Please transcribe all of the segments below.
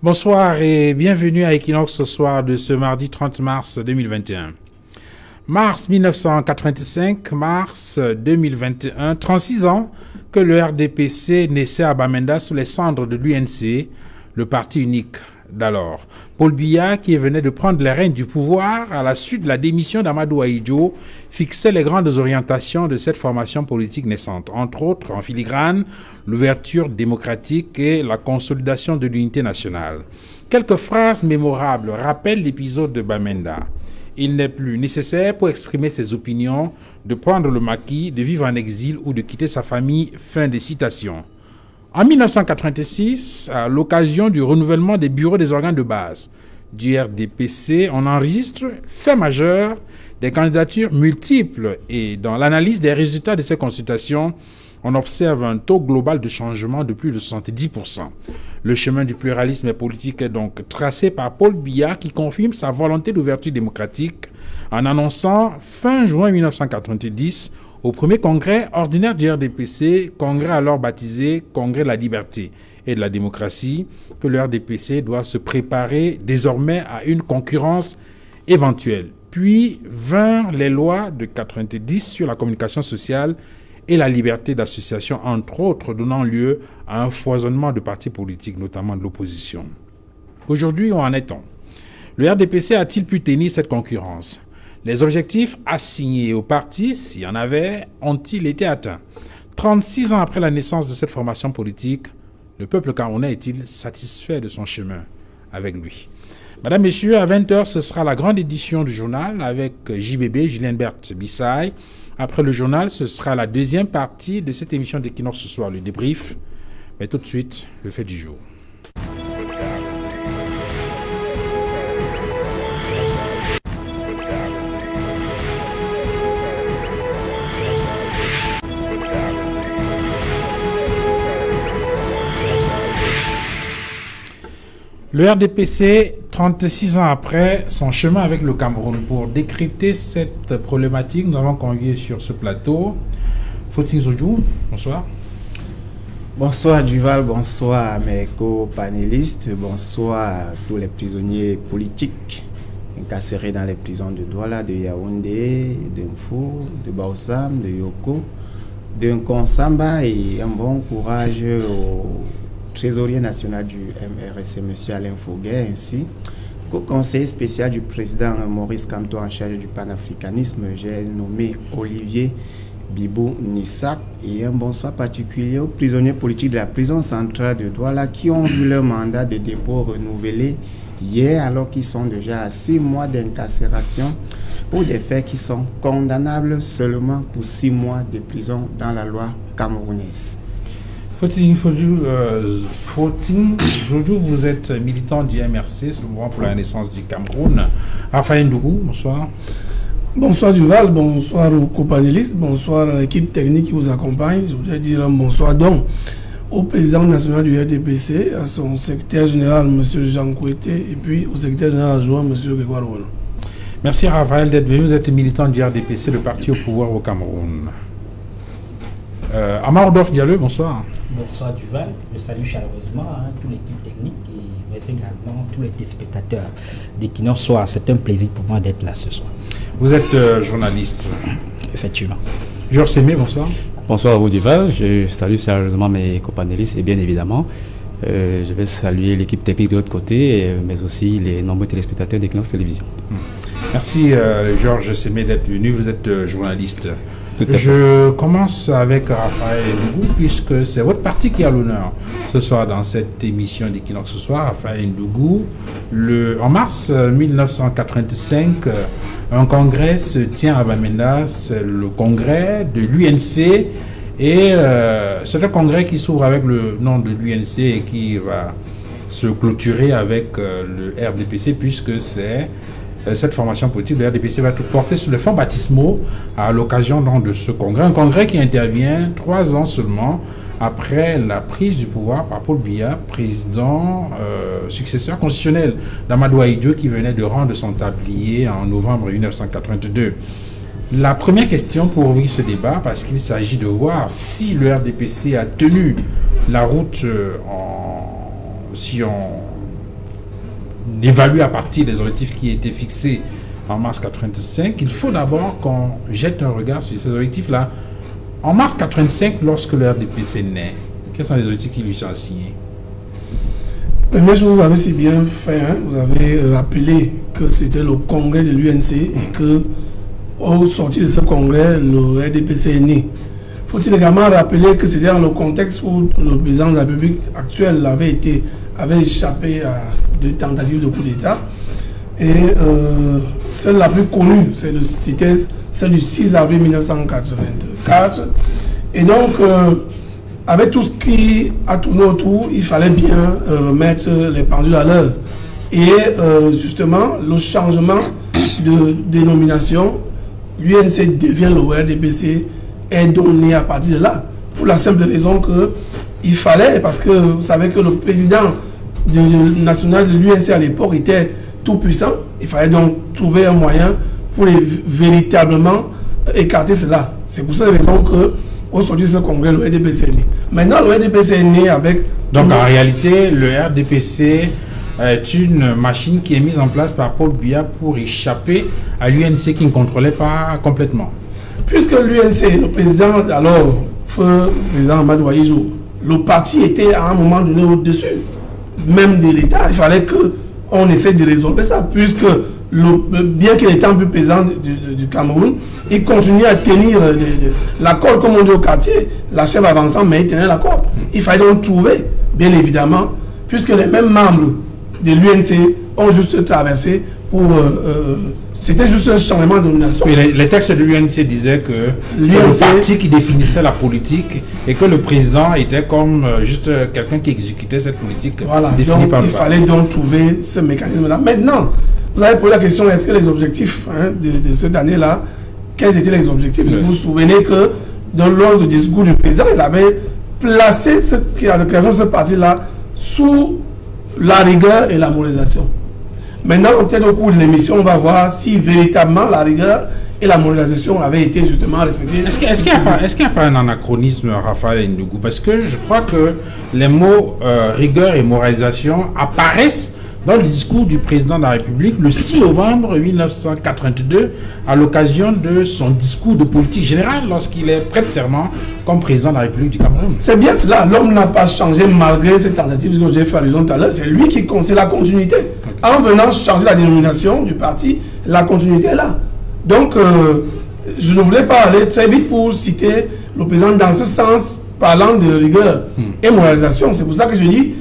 Bonsoir et bienvenue à Equinox ce soir de ce mardi 30 mars 2021. Mars 1985, mars 2021, 36 ans que le RDPC naissait à Bamenda sous les cendres de l'UNC, le parti unique d'alors. Paul Biya, qui venait de prendre les rênes du pouvoir à la suite de la démission d'Amadou Ahidjo, fixait les grandes orientations de cette formation politique naissante. Entre autres, en filigrane, l'ouverture démocratique et la consolidation de l'unité nationale. Quelques phrases mémorables rappellent l'épisode de Bamenda. Il n'est plus nécessaire pour exprimer ses opinions de prendre le maquis, de vivre en exil ou de quitter sa famille. Fin des citations. En 1986, à l'occasion du renouvellement des bureaux des organes de base du RDPC, on enregistre, fait majeur, des candidatures multiples et dans l'analyse des résultats de ces consultations, on observe un taux global de changement de plus de 70%. Le chemin du pluralisme politique est donc tracé par Paul Biya qui confirme sa volonté d'ouverture démocratique en annonçant fin juin 1990 au premier congrès ordinaire du RDPC, congrès alors baptisé Congrès de la liberté et de la démocratie, que le RDPC doit se préparer désormais à une concurrence éventuelle. Puis vinrent les lois de 90 sur la communication sociale et la liberté d'association, entre autres, donnant lieu à un foisonnement de partis politiques, notamment de l'opposition. Aujourd'hui, où en est-on? Le RDPC a-t-il pu tenir cette concurrence? Les objectifs assignés aux partis, s'il y en avait, ont-ils été atteints? 36 ans après la naissance de cette formation politique, le peuple camerounais est-il satisfait de son chemin avec lui? Madame, Messieurs, à 20h, ce sera la grande édition du journal avec JBB, Julien Berthe Bissaï. Après le journal, ce sera la deuxième partie de cette émission d'Equinox ce soir, le débrief. Mais tout de suite, le fait du jour. Le RDPC, 36 ans après, son chemin avec le Cameroun. Pour décrypter cette problématique, nous avons convié sur ce plateau Fotin Zojou. Bonsoir. Bonsoir Duval, bonsoir à mes co-panélistes, bonsoir à tous les prisonniers politiques incarcérés dans les prisons de Douala, de Yaoundé, d'Info, de Baossam, de Yoko, de Nkonsamba, et un bon courage au trésorier national du MRC, M. Alain Fouguet, ainsi qu'au conseiller spécial du président Maurice Kamto en charge du panafricanisme, j'ai nommé Olivier Bibou Nissak, et un bonsoir particulier aux prisonniers politiques de la prison centrale de Douala qui ont vu leur mandat de dépôt renouvelé hier alors qu'ils sont déjà à 6 mois d'incarcération pour des faits qui sont condamnables seulement pour 6 mois de prison dans la loi camerounaise. Fotin Zojou, vous êtes militant du MRC, c'est le mouvement pour la naissance du Cameroun. Raphaël Ndougou, bonsoir. Bonsoir Duval, bonsoir aux copanélistes, bonsoir à l'équipe technique qui vous accompagne. Je voudrais dire un bonsoir donc au président national du RDPC, à son secrétaire général, M. Jean Kouete, et puis au secrétaire général adjoint, M. Grégoire Roland. Merci Raphaël d'être venu. Vous êtes militant du RDPC, le parti au pouvoir au Cameroun. Amarodov Diallo, bonsoir. Bonsoir Duval, je salue chaleureusement toute l'équipe technique mais également tous les téléspectateurs d'Equinox Soir. C'est un plaisir pour moi d'être là ce soir. Vous êtes journaliste. Effectivement. Georges Sémé, bonsoir. Bonsoir à vous Duval, je salue sérieusement mes copanélistes et bien évidemment je vais saluer l'équipe technique de l'autre côté mais aussi les nombreux téléspectateurs d'Equinox Télévision. Merci Georges Sémé d'être venu, vous êtes journaliste. Je commence avec Raphaël Ndougou, puisque c'est votre parti qui a l'honneur ce soir dans cette émission d'Equinox ce soir. Raphaël Ndougou, en mars 1985, un congrès se tient à Bamenda, c'est le congrès de l'UNC, et c'est un congrès qui s'ouvre avec le nom de l'UNC et qui va se clôturer avec le RDPC, puisque c'est cette formation politique de RDPC va tout porter sur les fonds baptismaux à l'occasion de ce congrès. Un congrès qui intervient 3 ans seulement après la prise du pouvoir par Paul Biya, président successeur constitutionnel d'Amadou Ahidjo, qui venait de rendre son tablier en novembre 1982. La première question pour ouvrir ce débat, parce qu'il s'agit de voir si le RDPC a tenu la route si on évalue à partir des objectifs qui étaient fixés en mars 85, il faut d'abord qu'on jette un regard sur ces objectifs-là. En mars 85, lorsque le RDPC naît, quels sont les objectifs qui lui sont assignés? Première chose, vous avez si bien fait, hein, vous avez rappelé que c'était le congrès de l'UNC et que, au sortir de ce congrès, le RDPC est né. Faut-il également rappeler que c'était dans le contexte où le président de la République actuelle avait échappé à deux tentatives de coup d'État. Et celle la plus connue, c'était celle du 6 avril 1984. Et donc, avec tout ce qui a tourné autour, il fallait bien remettre les pendules à l'heure. Et justement, le changement de dénomination, l'UNC devient le RDPC, est donné à partir de là. Pour la simple raison qu'il fallait, parce que vous savez que le président national de l'UNC à l'époque était tout puissant, il fallait donc trouver un moyen pour véritablement écarter cela. C'est pour cette raison que aujourd'hui ce congrès, le RDPC est né. Maintenant, le RDPC est né avec... Donc en réalité, le RDPC est une machine qui est mise en place par Paul Biya pour échapper à l'UNC qui ne contrôlait pas complètement. Puisque l'UNC, le président, alors, le président Amadou Ahidjo, le parti était à un moment donné au-dessus, même de l'État. Il fallait qu'on essaie de résoudre ça, puisque bien qu'il était un peu président du Cameroun, il continuait à tenir l'accord, comme on dit au quartier, la chèvre avançant, mais il tenait l'accord. Il fallait donc trouver, bien évidemment, puisque les mêmes membres de l'UNC ont juste traversé pour... c'était juste un changement de nomination. Les textes de l'UNC disaient que c'est le parti qui définissait la politique et que le président était comme juste quelqu'un qui exécutait cette politique. Voilà, donc il fallait donc trouver ce mécanisme-là. Maintenant, vous avez posé la question, est-ce que les objectifs de cette année-là, quels étaient les objectifs? Vous vous souvenez que dans l'ordre du discours du président, il avait placé la création de ce parti-là sous la rigueur et la moralisation. Maintenant, peut-être au cours de l'émission, on va voir si véritablement la rigueur et la moralisation avaient été justement respectées. Est-ce qu'il n'y a pas un anachronisme, Raphaël Ndougou? Parce que je crois que les mots rigueur et moralisation apparaissent dans le discours du président de la République le 6 novembre 1982 à l'occasion de son discours de politique générale lorsqu'il est prêt de serment comme président de la République du Cameroun. C'est bien cela, l'homme n'a pas changé malgré cette tentative que j'ai fait allusion tout à l'heure, c'est lui qui c'est la continuité. Okay. En venant changer la dénomination du parti, la continuité est là. Donc, je ne voulais pas aller très vite pour citer le président dans ce sens, parlant de rigueur et moralisation. C'est pour ça que je dis,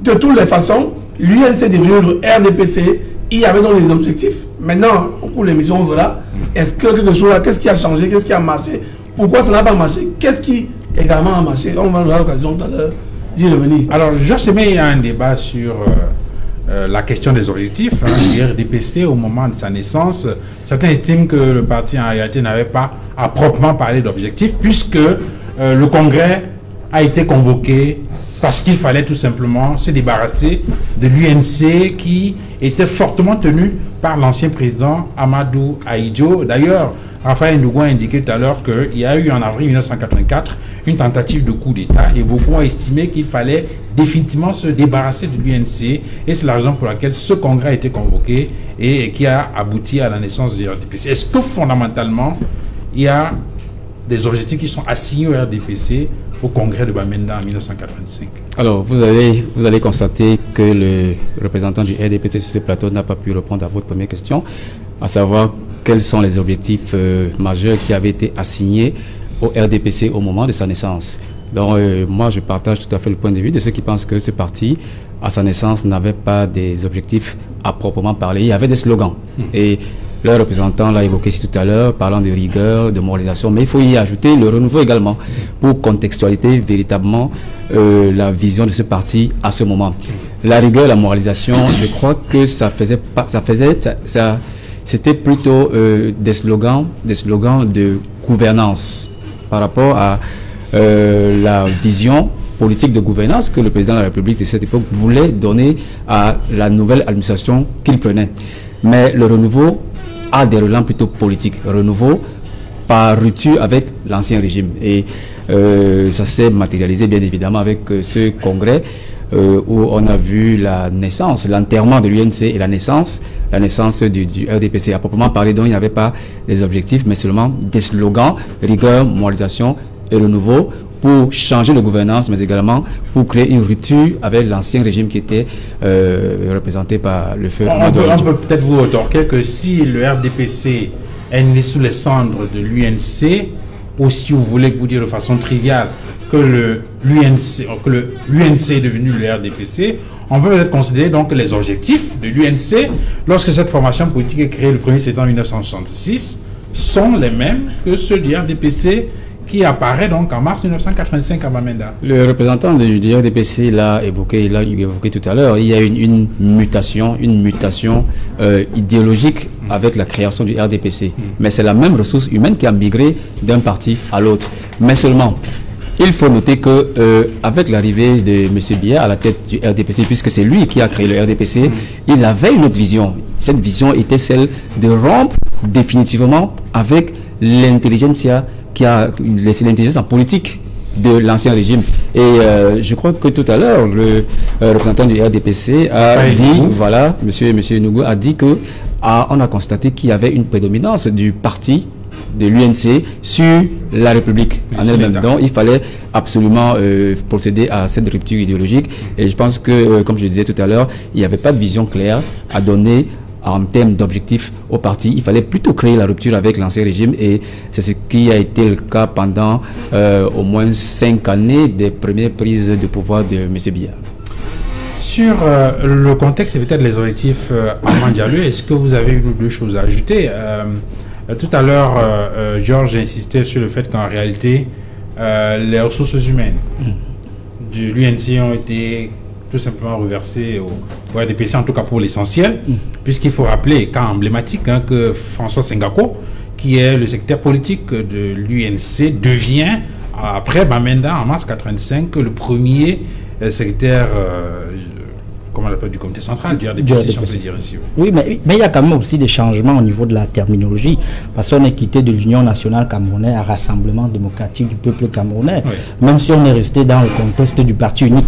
de toutes les façons, l'UNC est devenu le RDPC, il y avait donc les objectifs. Maintenant, au cours de l'émission, on verra, est-ce que quelque chose, qu'est-ce qui a changé, qu'est-ce qui a marché, pourquoi ça n'a pas marché, qu'est-ce qui également a marché. On va avoir l'occasion tout à l'heure d'y revenir. Alors, je sais, mais il y a un débat sur la question des objectifs du RDPC au moment de sa naissance. Certains estiment que le parti, en réalité, n'avait pas à proprement parler d'objectifs, puisque le congrès a été convoqué parce qu'il fallait tout simplement se débarrasser de l'UNC qui était fortement tenu par l'ancien président Amadou Ahidjo. D'ailleurs, Raphaël Ndougou a indiqué tout à l'heure qu'il y a eu en avril 1984 une tentative de coup d'État et beaucoup ont estimé qu'il fallait définitivement se débarrasser de l'UNC et c'est la raison pour laquelle ce congrès a été convoqué et qui a abouti à la naissance du RDPC. Est-ce que fondamentalement, il y a des objectifs qui sont assignés au RDPC au congrès de Bamenda en 1985? Alors, vous allez constater que le représentant du RDPC sur ce plateau n'a pas pu répondre à votre première question, à savoir quels sont les objectifs majeurs qui avaient été assignés au RDPC au moment de sa naissance. Donc, moi, je partage tout à fait le point de vue de ceux qui pensent que ce parti, à sa naissance, n'avait pas des objectifs à proprement parler. Il y avait des slogans. Et le représentant l'a évoqué ici tout à l'heure, parlant de rigueur, de moralisation, mais il faut y ajouter le renouveau également pour contextualiser véritablement la vision de ce parti à ce moment. La rigueur, la moralisation, je crois que c'était plutôt des slogans de gouvernance par rapport à la vision politique de gouvernance que le président de la République de cette époque voulait donner à la nouvelle administration qu'il prenait. Mais le renouveau a des relents plutôt politiques. Renouveau par rupture avec l'ancien régime. Et ça s'est matérialisé bien évidemment avec ce congrès où on a vu la naissance, l'enterrement de l'UNC et la naissance du RDPC. À proprement parler, donc il n'y avait pas des objectifs, mais seulement des slogans, rigueur, moralisation et renouveau, pour changer de gouvernance, mais également pour créer une rupture avec l'ancien régime qui était représenté par le feu. On peut peut-être vous retorquer que si le RDPC est né sous les cendres de l'UNC, ou si vous voulez vous dire de façon triviale que l'UNC est devenu le RDPC, on peut peut-être considérer donc que les objectifs de l'UNC, lorsque cette formation politique est créée le 1er septembre 1966, sont les mêmes que ceux du RDPC qui apparaît donc en mars 1985 à Bamenda. Le représentant du RDPC l'a évoqué tout à l'heure. Il y a une mutation idéologique avec la création du RDPC. Mais c'est la même ressource humaine qui a migré d'un parti à l'autre. Mais seulement, il faut noter que avec l'arrivée de M. Biya à la tête du RDPC, puisque c'est lui qui a créé le RDPC, il avait une autre vision. Cette vision était celle de rompre définitivement avec l'intelligentsia qui a laissé l'intelligence en politique de l'ancien régime. Et je crois que tout à l'heure, le représentant du RDPC a dit, voilà, monsieur Nougou a dit que on a constaté qu'il y avait une prédominance du parti de l'UNC sur la République en elle-même. Donc, il fallait absolument procéder à cette rupture idéologique. Et je pense que, comme je le disais tout à l'heure, il n'y avait pas de vision claire à donner en termes d'objectifs au parti. Il fallait plutôt créer la rupture avec l'ancien régime, et c'est ce qui a été le cas pendant au moins 5 années des premières prises de pouvoir de M. Biya. Sur le contexte et peut-être les objectifs Armand Diallo, est-ce que vous avez une ou deux choses à ajouter? Tout à l'heure, Georges insistait sur le fait qu'en réalité, les ressources humaines de l'UNC ont été tout simplement reversées au RDPC, en tout cas pour l'essentiel, puisqu'il faut rappeler, cas emblématique, que François Sengako, qui est le secrétaire politique de l'UNC, devient, après Bamenda en mars 1985, le premier secrétaire comment on l'appelle, du comité central du RDPC, si on peut dire ainsi. Oui, mais il y a quand même aussi des changements au niveau de la terminologie, parce qu'on est quitté de l'Union nationale camerounaise à Rassemblement démocratique du peuple camerounais, même si on est resté dans le contexte du parti unique.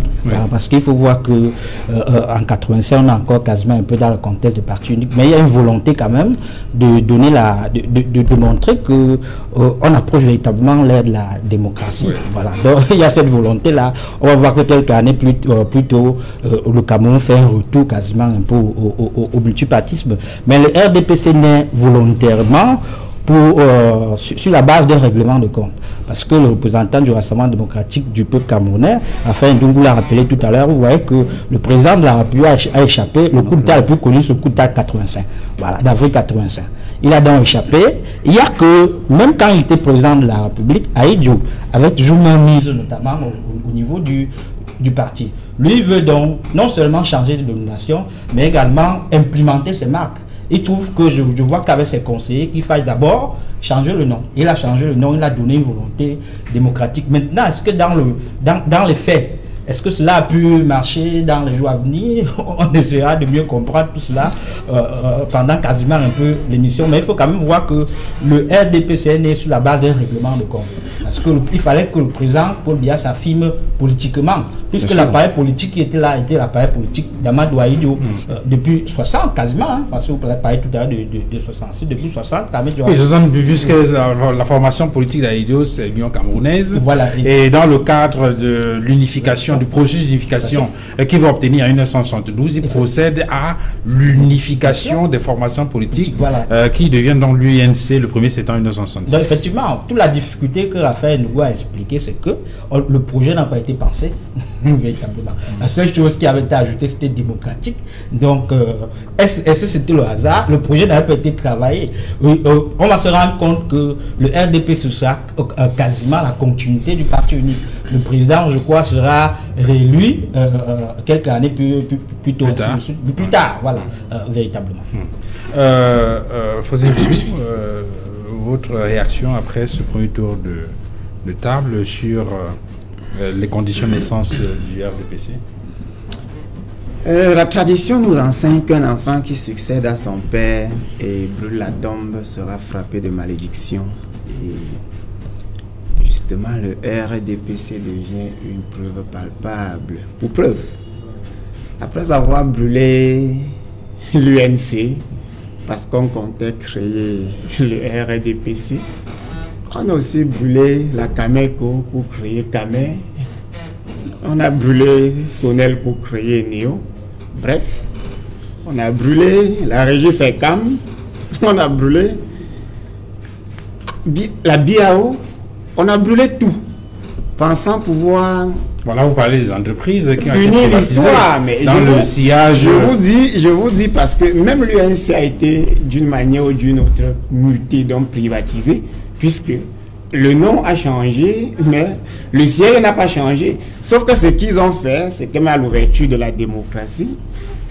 Parce qu'il faut voir que en 85, on est encore quasiment un peu dans le contexte du parti unique, mais il y a une volonté quand même de donner de montrer que on approche véritablement l'ère de la démocratie. Voilà. Donc il y a cette volonté-là. On va voir que quelques années plus tôt, le Cameroun fait un retour quasiment un peu au multipartisme. Mais le RDPC naît volontairement sur la base d'un règlement de compte. Parce que le représentant du Rassemblement démocratique du peuple camerounais, enfin, Ndungu l'a rappelé tout à l'heure, vous voyez que le président de la République a échappé, le coup d'État le plus connu, c'est le coup d'État 85, voilà, d'avril 85. Il a donc échappé. Il y a que, même quand il était président de la République, Aïdjo avait toujours mise notamment au niveau du parti. Lui, il veut donc non seulement changer de domination, mais également implémenter ses marques. Il trouve que je vois qu'avec ses conseillers, qu'il faille d'abord changer le nom. Il a changé le nom, il a donné une volonté démocratique. Maintenant, est-ce que dans les faits, est-ce que cela a pu marcher dans les jours à venir? On essaiera de mieux comprendre tout cela pendant quasiment un peu l'émission. Mais il faut quand même voir que le RDPC est né sur la base d'un règlement de compte. Parce qu'il fallait que le président Paul Biya s'affirme politiquement. Puisque l'appareil politique qui était là était l'appareil politique d'Amadou Aïdjo depuis 60 quasiment. Parce que vous parlez tout à l'heure de 66, depuis 60. Oui, 60, puisque la formation politique d'Aïdjo, c'est l'Union camerounaise. Voilà. Et dans le cadre de l'unification, du processus d'unification qu'il va obtenir en 1972, il procède à l'unification des formations politiques qui deviennent donc l'UNC le 1er septembre 1966. Donc effectivement, toute la difficulté que Raphaël Nougou a expliqué, c'est que le projet n'a pas été pensé véritablement. La seule chose qui avait été ajoutée, c'était démocratique. Donc, est-ce que c'était le hasard? Le projet n'avait pas été travaillé. On va se rendre compte que le RDP ce sera quasiment la continuité du parti unique. Le président, je crois, sera réélu quelques années plus tard, voilà, véritablement. Votre réaction après ce premier tour de table sur les conditions de naissance du RDPC? La tradition nous enseigne qu'un enfant qui succède à son père et brûle la tombe sera frappé de malédiction. Et justement, le RDPC devient une preuve palpable. Pour preuve, après avoir brûlé l'UNC, parce qu'on comptait créer le RDPC, on a aussi brûlé la Cameco pour créer Camé. On a brûlé Sonel pour créer Néo. Bref, on a brûlé la régie FECAM. On a brûlé la BIAO. On a brûlé tout, pensant pouvoir... Voilà, vous parlez des entreprises qui ont été punir privatisées l'histoire, mais dans le sillage... Je vous dis parce que même l'UNC a été d'une manière ou d'une autre mutée, donc privatisé, puisque le nom a changé, mais le siège n'a pas changé. Sauf que ce qu'ils ont fait, c'est que à l'ouverture de la démocratie,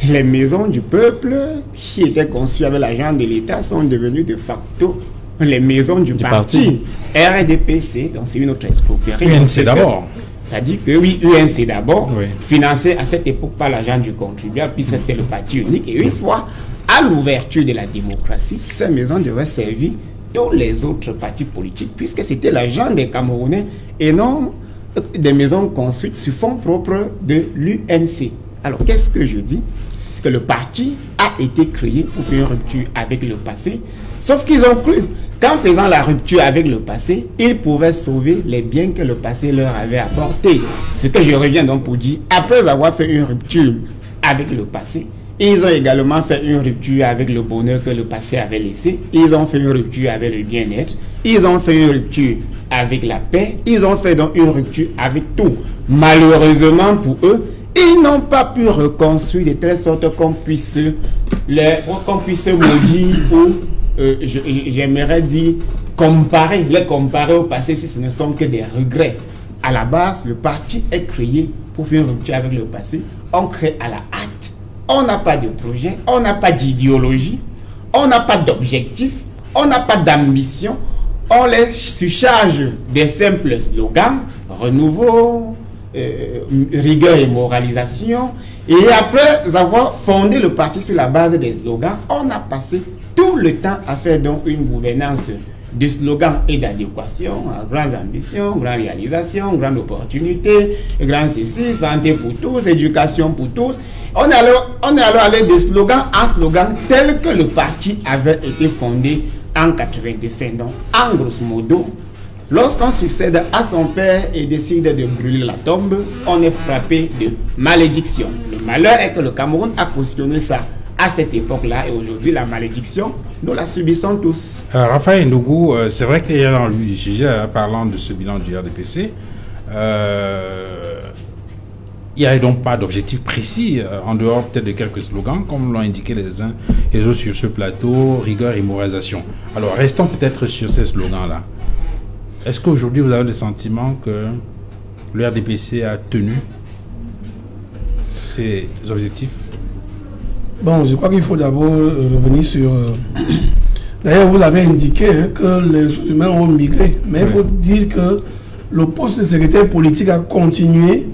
les maisons du peuple qui étaient conçues avec l'argent de l'État sont devenues de facto les maisons du parti. RDPC, donc c'est une autre escroquerie. UNC d'abord. Ça dit que oui, UNC d'abord, oui, financé à cette époque par l'argent du contribuable, puisque c'était le parti unique. Et une fois à l'ouverture de la démocratie, ces maisons devaient servir tous les autres partis politiques, puisque c'était l'argent des Camerounais et non des maisons construites sur fonds propres de l'UNC. Alors, qu'est-ce que je dis? C'est que le parti a été créé pour faire une rupture avec le passé, sauf qu'ils ont cru qu'en faisant la rupture avec le passé, ils pouvaient sauver les biens que le passé leur avait apportés. Ce que je reviens donc pour dire, après avoir fait une rupture avec le passé, ils ont également fait une rupture avec le bonheur que le passé avait laissé. Ils ont fait une rupture avec le bien-être. Ils ont fait une rupture avec la paix. Ils ont fait donc une rupture avec tout. Malheureusement pour eux, ils n'ont pas pu reconstruire de telle sorte qu'on puisse maudire ou, j'aimerais dire, les comparer au passé si ce ne sont que des regrets. À la base, le parti est créé pour faire une rupture avec le passé. On crée à la hâte. On n'a pas de projet, on n'a pas d'idéologie, on n'a pas d'objectif, on n'a pas d'ambition. On les surcharge des simples slogans, renouveau, rigueur et moralisation. Et après avoir fondé le parti sur la base des slogans, on a passé tout le temps à faire donc une gouvernance de slogans et d'adéquation, grandes ambitions, grandes réalisations, grandes opportunités, grandes ceci, santé pour tous, éducation pour tous. On est alors allé de slogan en slogan tel que le parti avait été fondé en 85. Donc, en grosso modo, lorsqu'on succède à son père et décide de brûler la tombe, on est frappé de malédiction. Le malheur est que le Cameroun a cautionné ça à cette époque-là, et aujourd'hui, la malédiction, nous la subissons tous. Raphaël Ndougou, c'est vrai qu'il y a dans l'UJG, parlant de ce bilan du RDPC, il n'y a donc pas d'objectif précis, en dehors peut-être de quelques slogans, comme l'ont indiqué les uns et les autres sur ce plateau, rigueur et moralisation. Alors, restons peut-être sur ces slogans-là. Est-ce qu'aujourd'hui, vous avez le sentiment que le RDPC a tenu ses objectifs? Bon, je crois qu'il faut d'abord revenir sur... D'ailleurs, vous l'avez indiqué, hein, que les ressources humaines ont migré. Mais il faut dire que le poste de secrétaire politique a continué.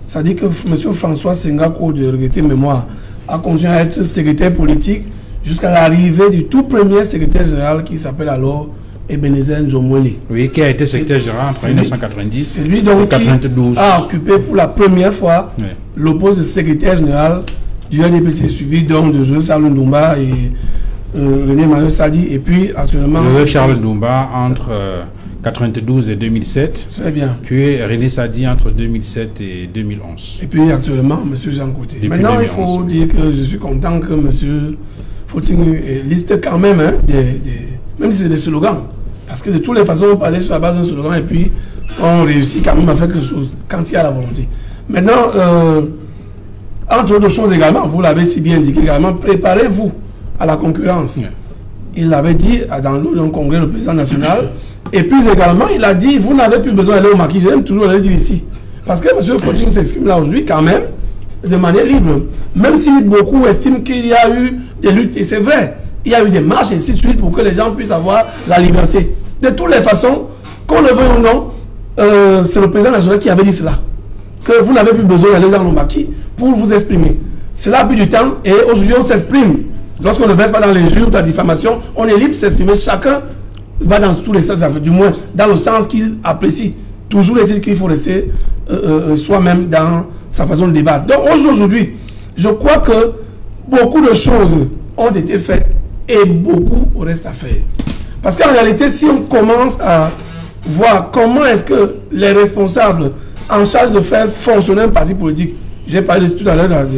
C'est-à-dire que M. François Sengako, de regretter mémoire, a continué à être secrétaire politique jusqu'à l'arrivée du tout premier secrétaire général qui s'appelle alors Ebenezer Njomwele. Oui, qui a été secrétaire général entre 1990 c'est lui donc et 1992. Qui a occupé pour la première fois le poste de secrétaire général du RDPC, suivi donc de Joseph Charles Ndoumba et René Mario Sadi, et puis actuellement... Joseph Charles Ndoumba entre 92 et 2007. Très bien. Puis René Sadi entre 2007 et 2011. Et puis actuellement, M. Jean Côté. Maintenant, 2011, il faut dire que je suis content que M. Fauting liste quand même, hein, même si c'est des slogans. Parce que de toutes les façons, on parlait sur la base d'un slogan et puis on réussit quand même à faire quelque chose quand il y a la volonté. Maintenant, entre autres choses également, vous l'avez si bien indiqué également, préparez-vous à la concurrence. Yeah. Il l'avait dit dans le congrès, le président national. Et puis également, il a dit, vous n'avez plus besoin d'aller au maquis. J'aime toujours le dire ici. Parce que M. Fauting s'exprime là aujourd'hui quand même de manière libre. Même si beaucoup estiment qu'il y a eu des luttes, et c'est vrai, il y a eu des marches et ainsi de suite pour que les gens puissent avoir la liberté. De toutes les façons, qu'on le veuille ou non, c'est le président national qui avait dit cela. Que vous n'avez plus besoin d'aller dans le maquis pour vous exprimer. Cela a pris du temps et aujourd'hui on s'exprime. Lorsqu'on ne verse pas dans l'injure, dans la diffamation, on est libre de s'exprimer. Chacun va dans tous les sens, du moins dans le sens qu'il apprécie. Toujours est-il qu'il faut rester soi-même dans sa façon de débattre. Donc aujourd'hui, je crois que beaucoup de choses ont été faites et beaucoup reste à faire. Parce qu'en réalité, si on commence à voir comment est-ce que les responsables en charge de faire fonctionner un parti politique, j'ai parlé tout à l'heure du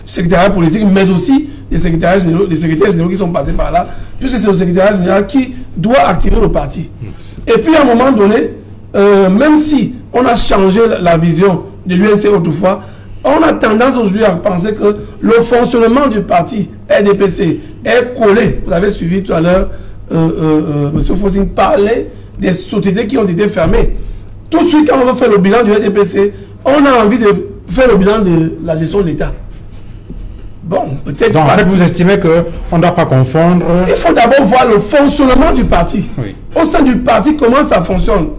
secrétariat politique, mais aussi des secrétaires généraux qui sont passés par là, puisque c'est le secrétariat général qui doit activer le parti. Et puis à un moment donné, même si on a changé la vision de l'UNC autrefois, on a tendance aujourd'hui à penser que le fonctionnement du parti RDPC est collé. Vous avez suivi tout à l'heure, M. Fotine parlait des sociétés qui ont été fermées. Tout de suite, quand on veut faire le bilan du RDPC, on a envie de faire le bilan de la gestion de l'État. Bon, peut-être. Donc, en fait, vous estimez qu'on ne doit pas confondre. Il faut d'abord voir le fonctionnement du parti. Oui. Au sein du parti, comment ça fonctionne.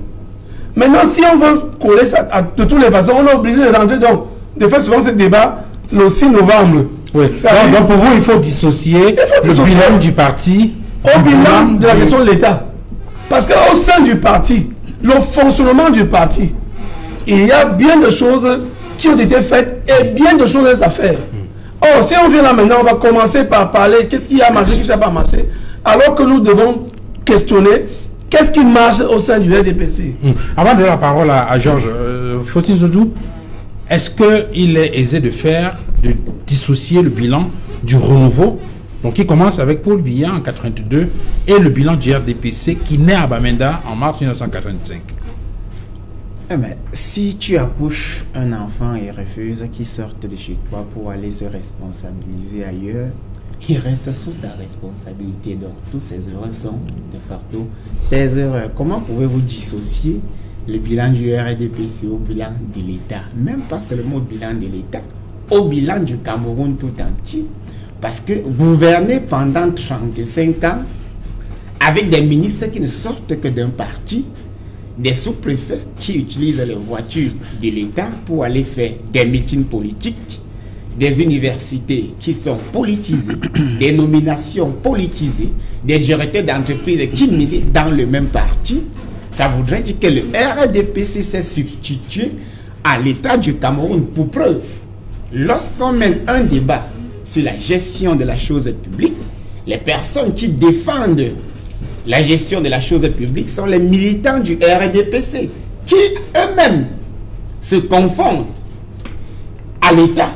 Maintenant, si on veut coller ça de toutes les façons, on est obligé de rentrer. Donc, de faire souvent ce débat le 6 novembre. Oui. Donc, pour vous, il faut dissocier le bilan du parti au bilan de la gestion de l'État. Parce qu'au sein du parti, le fonctionnement du parti, il y a bien de choses qui ont été faites et bien de choses à faire. Or, si on vient là maintenant, on va commencer par parler qu'est-ce qui a marché, qu'est-ce qui n'a pas marché, alors que nous devons questionner qu'est-ce qui marche au sein du RDPC. Avant de donner la parole à Georges, Fotine Zodjou, est-ce qu'il est aisé de dissocier le bilan du renouveau, donc qui commence avec Paul Biya en 1982, et le bilan du RDPC qui naît à Bamenda en mars 1985? Mais si tu accouches un enfant et refuses qu'il sorte de chez toi pour aller se responsabiliser ailleurs, il reste sous ta responsabilité. Donc, toutes ces erreurs sont de facto tes erreurs. Comment pouvez-vous dissocier le bilan du RDPC au bilan de l'État? Même pas seulement au bilan de l'État, au bilan du Cameroun tout entier. Parce que gouverner pendant 35 ans avec des ministres qui ne sortent que d'un parti, des sous-préfets qui utilisent les voitures de l'État pour aller faire des meetings politiques, des universités qui sont politisées, des nominations politisées, des directeurs d'entreprises qui militent dans le même parti, ça voudrait dire que le RDPC s'est substitué à l'État du Cameroun. Pour preuve, lorsqu'on mène un débat sur la gestion de la chose publique, les personnes qui défendent la gestion de la chose publique sont les militants du RDPC qui eux-mêmes se confondent à l'État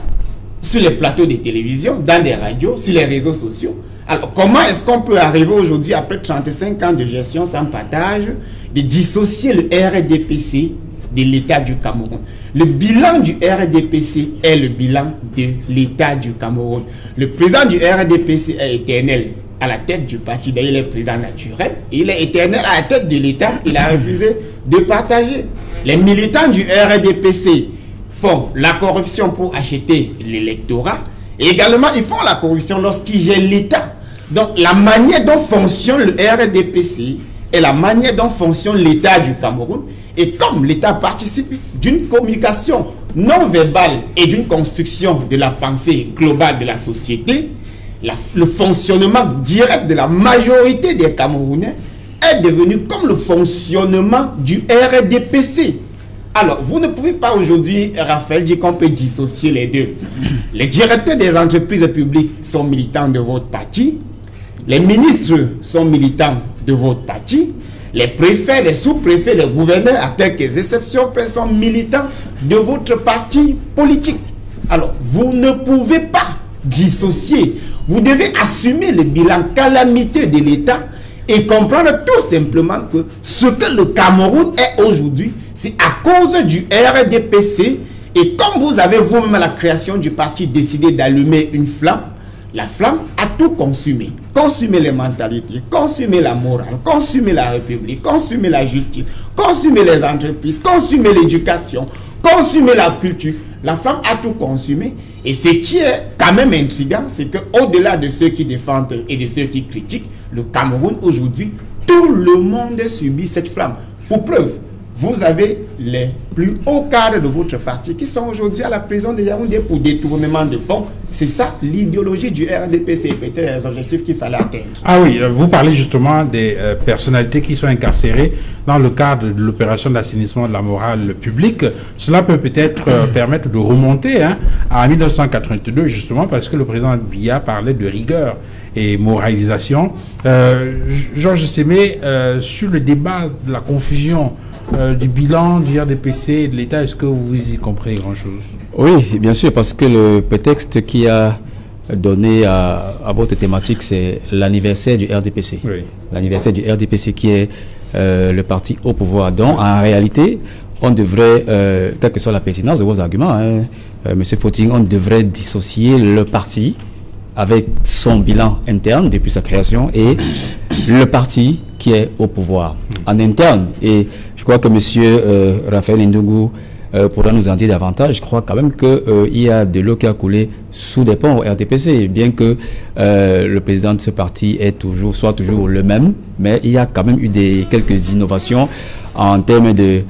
sur les plateaux de télévision, dans des radios, sur les réseaux sociaux. Alors comment est-ce qu'on peut arriver aujourd'hui, après 35 ans de gestion sans partage, de dissocier le RDPC de l'État du Cameroun? Le bilan du RDPC est le bilan de l'État du Cameroun. Le président du RDPC est éternel à la tête du parti, d'ailleurs il est président naturel, il est éternel à la tête de l'État, il a refusé de partager. Les militants du RDPC font la corruption pour acheter l'électorat, et également ils font la corruption lorsqu'ils gèrent l'État. Donc la manière dont fonctionne le RDPC est la manière dont fonctionne l'État du Cameroun, et comme l'État participe d'une communication non verbale et d'une construction de la pensée globale de la société, le fonctionnement direct de la majorité des Camerounais est devenu comme le fonctionnement du RDPC. Alors, vous ne pouvez pas aujourd'hui, Raphaël, dire qu'on peut dissocier les deux. Les directeurs des entreprises publiques sont militants de votre parti, les ministres sont militants de votre parti, les préfets, les sous-préfets, les gouverneurs, à quelques exceptions, sont militants de votre parti politique. Alors, vous ne pouvez pas dissocier. Vous devez assumer le bilan calamiteux de l'État et comprendre tout simplement que ce que le Cameroun est aujourd'hui, c'est à cause du RDPC. Et comme vous avez vous-même à la création du parti décidé d'allumer une flamme, la flamme a tout consumé. Consumé les mentalités, consumé la morale, consumé la République, consumé la justice, consumé les entreprises, consumé l'éducation, consumé la culture. La flamme a tout consumé. Et ce qui est quand même intriguant, c'est qu'au-delà de ceux qui défendent et de ceux qui critiquent, le Cameroun aujourd'hui, tout le monde subit cette flamme. Pour preuve, vous avez les plus hauts cadres de votre parti qui sont aujourd'hui à la prison de Yaoundé pour détournement de fonds. C'est ça l'idéologie du RDPC, peut-être les objectifs qu'il fallait atteindre. Ah oui, vous parlez justement des personnalités qui sont incarcérées dans le cadre de l'opération d'assainissement de la morale publique. Cela peut peut-être permettre de remonter à 1982, justement, parce que le président Biya parlait de rigueur et moralisation. Georges Sémé, sur le débat de la confusion du bilan du RDPC et de l'État, est-ce que vous y comprenez grand-chose? Oui, bien sûr, parce que le prétexte qui a donné à votre thématique, c'est l'anniversaire du RDPC. Oui. L'anniversaire du RDPC qui est le parti au pouvoir. Donc, en réalité, on devrait, quelle que soit la pertinence de vos arguments, Monsieur Fauting, on devrait dissocier le parti avec son bilan interne depuis sa création et le parti qui est au pouvoir en interne. Et je crois que M. Raphaël Ndougou pourra nous en dire davantage. Je crois quand même qu'il y a de l'eau qui a coulé sous des ponts au RDPC, bien que le président de ce parti soit toujours le même, mais il y a quand même eu quelques innovations en termes de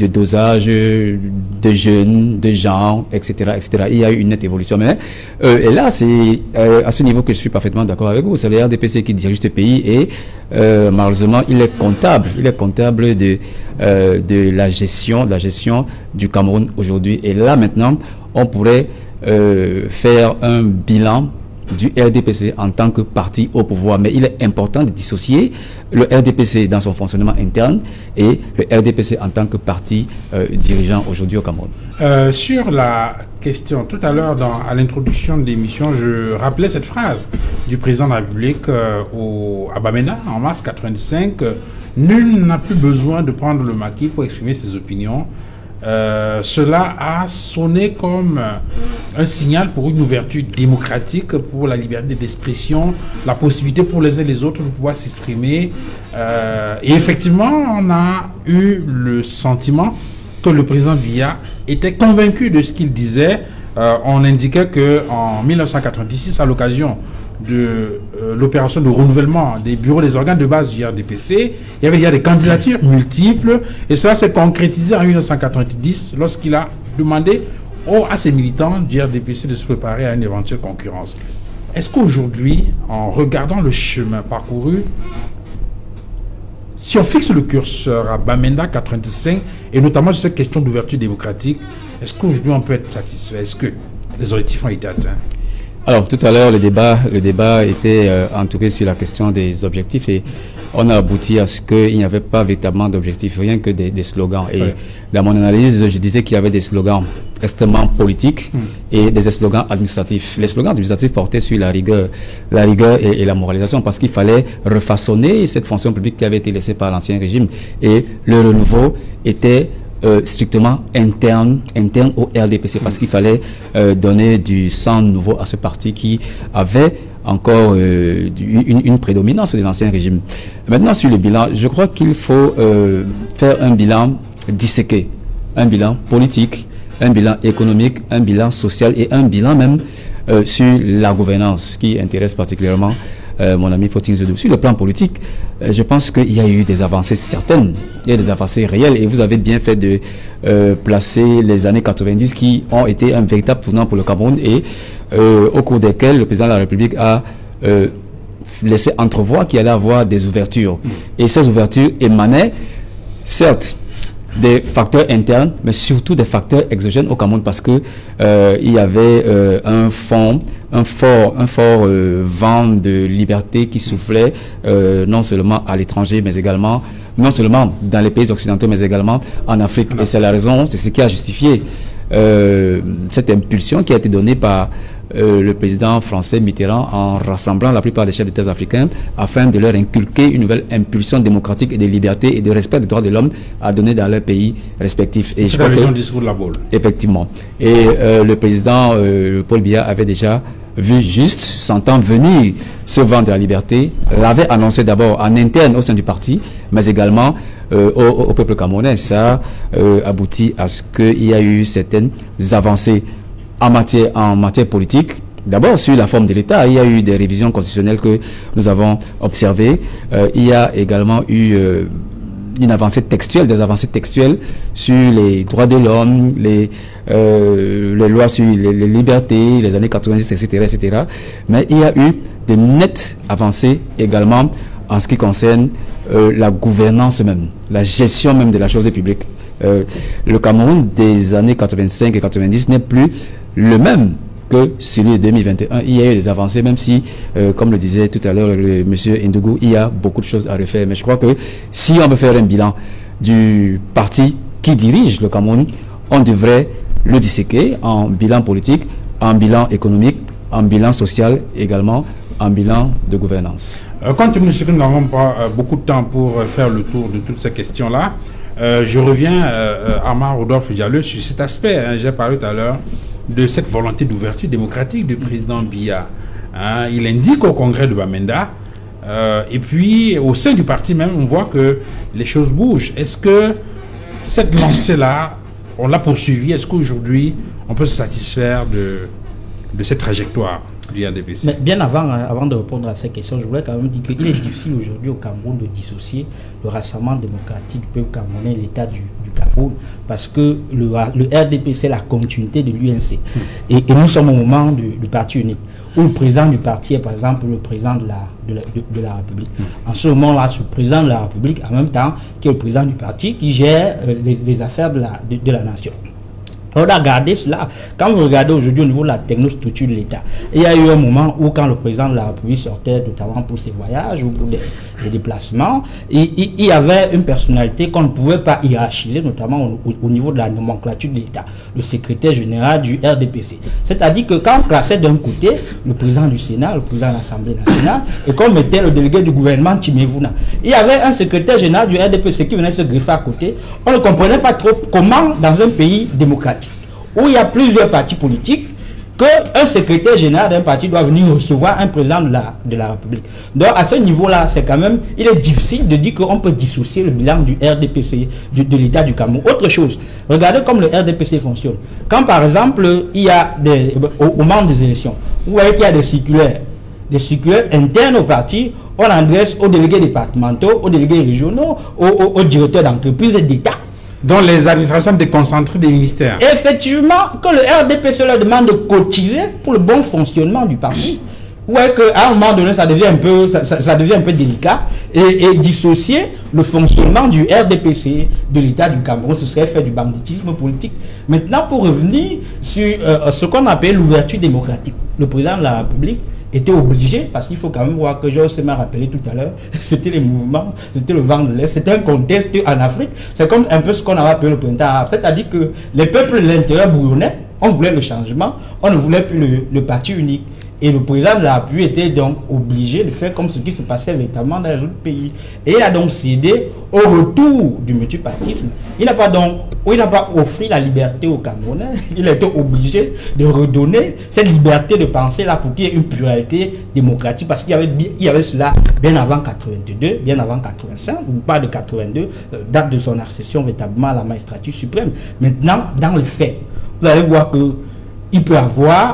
dosage, de jeunes, de genre, etc., etc. Il y a eu une nette évolution. Mais et là, c'est à ce niveau que je suis parfaitement d'accord avec vous. C'est le RDPC qui dirige ce pays et malheureusement, il est comptable. Il est comptable de la gestion du Cameroun aujourd'hui. Et là, maintenant, on pourrait faire un bilan du RDPC en tant que parti au pouvoir. Mais il est important de dissocier le RDPC dans son fonctionnement interne et le RDPC en tant que parti dirigeant aujourd'hui au Cameroun. Sur la question, tout à l'heure, à l'introduction de l'émission, je rappelais cette phrase du président de la République à Bamenda en mars 1985. Nul n'a plus besoin de prendre le maquis pour exprimer ses opinions. Cela a sonné comme un signal pour une ouverture démocratique, pour la liberté d'expression, la possibilité pour les uns et les autres de pouvoir s'exprimer. Et effectivement, on a eu le sentiment que le président Biya était convaincu de ce qu'il disait. On indiquait qu'en 1996, à l'occasion de l'opération de renouvellement des bureaux des organes de base du RDPC, il y avait déjà des candidatures multiples et cela s'est concrétisé en 1990 lorsqu'il a demandé à ses militants du RDPC de se préparer à une éventuelle concurrence. Est-ce qu'aujourd'hui, en regardant le chemin parcouru, si on fixe le curseur à Bamenda 85 et notamment sur cette question d'ouverture démocratique, est-ce qu'aujourd'hui on peut être satisfait? Est-ce que les objectifs ont été atteints? Alors, tout à l'heure, le débat était entouré sur la question des objectifs et on a abouti à ce qu'il n'y avait pas véritablement d'objectifs, rien que des slogans. Et dans mon analyse, je disais qu'il y avait des slogans extrêmement politiques et des slogans administratifs. Les slogans administratifs portaient sur la rigueur et la moralisation parce qu'il fallait refaçonner cette fonction publique qui avait été laissée par l'ancien régime. Et le renouveau était strictement interne au RDPC parce qu'il fallait donner du sang nouveau à ce parti qui avait encore une prédominance de l'ancien régime. Maintenant, sur le bilan, je crois qu'il faut faire un bilan disséqué, un bilan politique, un bilan économique, un bilan social et un bilan même sur la gouvernance qui intéresse particulièrement mon ami Fauting Zodou. Sur le plan politique, je pense qu'il y a eu des avancées certaines, il y a des avancées réelles et vous avez bien fait de placer les années 90 qui ont été un véritable tournant pour le Cameroun et au cours desquels le président de la République a laissé entrevoir qu'il allait avoir des ouvertures. Et ces ouvertures émanaient, certes, des facteurs internes, mais surtout des facteurs exogènes au Cameroun parce que il y avait un fort vent de liberté qui soufflait non seulement à l'étranger, mais également, non seulement dans les pays occidentaux, mais également en Afrique. Et c'est la raison, c'est ce qui a justifié cette impulsion qui a été donnée par le président français Mitterrand en rassemblant la plupart des chefs d'État africains afin de leur inculquer une nouvelle impulsion démocratique et de liberté et de respect des droits de l'homme à donner dans leurs pays respectifs. Et c'est la vision du discours de la Baule. Effectivement. Et le président Paul Biya avait déjà vu juste, sentant venir ce vent de la liberté, l'avait annoncé d'abord en interne au sein du parti, mais également au peuple camerounais. Ça a abouti à ce qu'il y a eu certaines avancées en matière politique. D'abord sur la forme de l'État, il y a eu des révisions constitutionnelles que nous avons observées. Il y a également eu une avancée textuelle, des avancées textuelles sur les droits de l'homme, les lois sur les libertés, les années 90, etc., etc. Mais il y a eu de nettes avancées également en ce qui concerne la gouvernance même, la gestion même de la chose publique. Le Cameroun des années 85 et 90 n'est plus le même que celui de 2021. Il y a eu des avancées, même si, comme le disait tout à l'heure le monsieur Ndougou, il y a beaucoup de choses à refaire. Mais je crois que si on veut faire un bilan du parti qui dirige le Cameroun, on devrait le disséquer en bilan politique, en bilan économique, en bilan social également, en bilan de gouvernance. Compte tenu de ce que nous n'avons pas beaucoup de temps pour faire le tour de toutes ces questions-là, je reviens à Rodolphe Diallo sur cet aspect. J'ai parlé tout à l'heure de cette volonté d'ouverture démocratique du président Biya. Il indique au congrès de Bamenda, et puis au sein du parti même, on voit que les choses bougent. Est-ce que cette lancée-là, on l'a poursuivie? Est-ce qu'aujourd'hui, on peut se satisfaire de cette trajectoire du RDPC? Mais bien avant de répondre à ces questions, je voulais quand même dire qu'il est difficile aujourd'hui au Cameroun de dissocier le Rassemblement démocratique du peuple camerounais et l'État du Cameroun, parce que le RDP, c'est la continuité de l'UNC. Et nous sommes au moment du parti unique, où le président du parti est par exemple le président de la République. En ce moment-là, ce président de la République, en même temps, qui est le président du parti, qui gère les affaires de la nation. On a regardé cela. Quand vous regardez aujourd'hui au niveau de la technostructure de l'État, il y a eu un moment où quand le président de la République sortait notamment pour ses voyages ou pour des déplacements, il y avait une personnalité qu'on ne pouvait pas hiérarchiser, notamment au niveau de la nomenclature de l'État, le secrétaire général du RDPC. C'est-à-dire que quand on classait d'un côté le président du Sénat, le président de l'Assemblée nationale, et qu'on mettait le délégué du gouvernement Timevuna, il y avait un secrétaire général du RDPC qui venait se greffer à côté. On ne comprenait pas trop comment, dans un pays démocratique, où il y a plusieurs partis politiques, qu'un secrétaire général d'un parti doit venir recevoir un président de la République. Donc à ce niveau-là, c'est quand même, il est difficile de dire qu'on peut dissocier le bilan du RDPC, de l'État du Cameroun. Autre chose, regardez comme le RDPC fonctionne. Quand par exemple, il y a au moment des élections, vous voyez qu'il y a des circulaires internes au parti, on adresse aux délégués départementaux, aux délégués régionaux, aux directeurs d'entreprise et d'État. Dans les administrations déconcentrées des ministères. Effectivement, que le RDPC leur demande de cotiser pour le bon fonctionnement du parti. Ouais, qu'à un moment donné, ça devient un peu délicat. Et dissocier le fonctionnement du RDPC de l'État du Cameroun, ce serait faire du banditisme politique. Maintenant, pour revenir sur ce qu'on appelle l'ouverture démocratique, le président de la République était obligé, parce qu'il faut quand même voir que José m'a rappelé tout à l'heure, c'était les mouvements, c'était le vent de l'Est, c'était un contexte en Afrique, c'est comme un peu ce qu'on avait appelé le printemps arabe, c'est-à-dire que les peuples de l'intérieur bouillonnaient, on voulait le changement, on ne voulait plus le parti unique. Et le président de la République était donc obligé de faire comme ce qui se passait véritablement dans les autres pays. Et il a donc cédé au retour du multipartisme. Il n'a pas offert la liberté aux Camerounais. Il a été obligé de redonner cette liberté de penser là pour qu'il y ait une pluralité démocratique. Parce qu'il y avait cela bien avant 82, bien avant 85, ou pas de 82, date de son accession véritablement à la magistrature suprême. Maintenant, dans les faits, vous allez voir que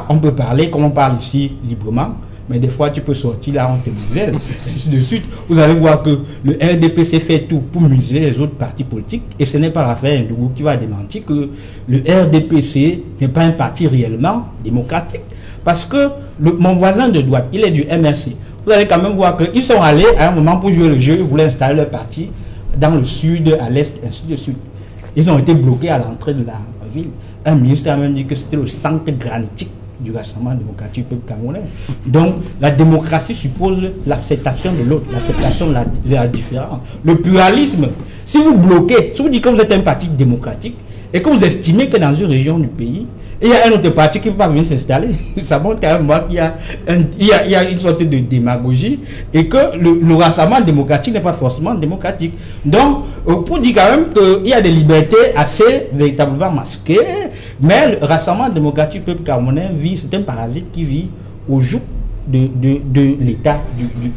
on peut parler comme on parle ici librement, mais des fois tu peux sortir là, on te muselle, ainsi de suite. Vous allez voir que le RDPC fait tout pour museler les autres partis politiques, et ce n'est pas Raphaël Ndougou qui va démentir que le RDPC n'est pas un parti réellement démocratique. Parce que mon voisin de droite, il est du MRC. Vous allez quand même voir qu'ils sont allés à un moment pour jouer le jeu, ils voulaient installer leur parti dans le sud, à l'est, ainsi de suite. Ils ont été bloqués à l'entrée de la ville. Un ministre a même dit que c'était le centre granitique du Rassemblement démocratique du peuple camerounais. Donc, la démocratie suppose l'acceptation de l'autre, l'acceptation de la différence. Le pluralisme, si vous bloquez, si vous dites que vous êtes un parti démocratique et que vous estimez que dans une région du pays, il y a un autre parti qui ne peut pas venir s'installer, ça montre quand même qu'il y a une sorte de démagogie et que le Rassemblement démocratique n'est pas forcément démocratique. Donc, pour dire quand même qu'il y a des libertés assez véritablement masquées, mais le Rassemblement démocratique du peuple camerounais vit, c'est un parasite qui vit au joug de l'État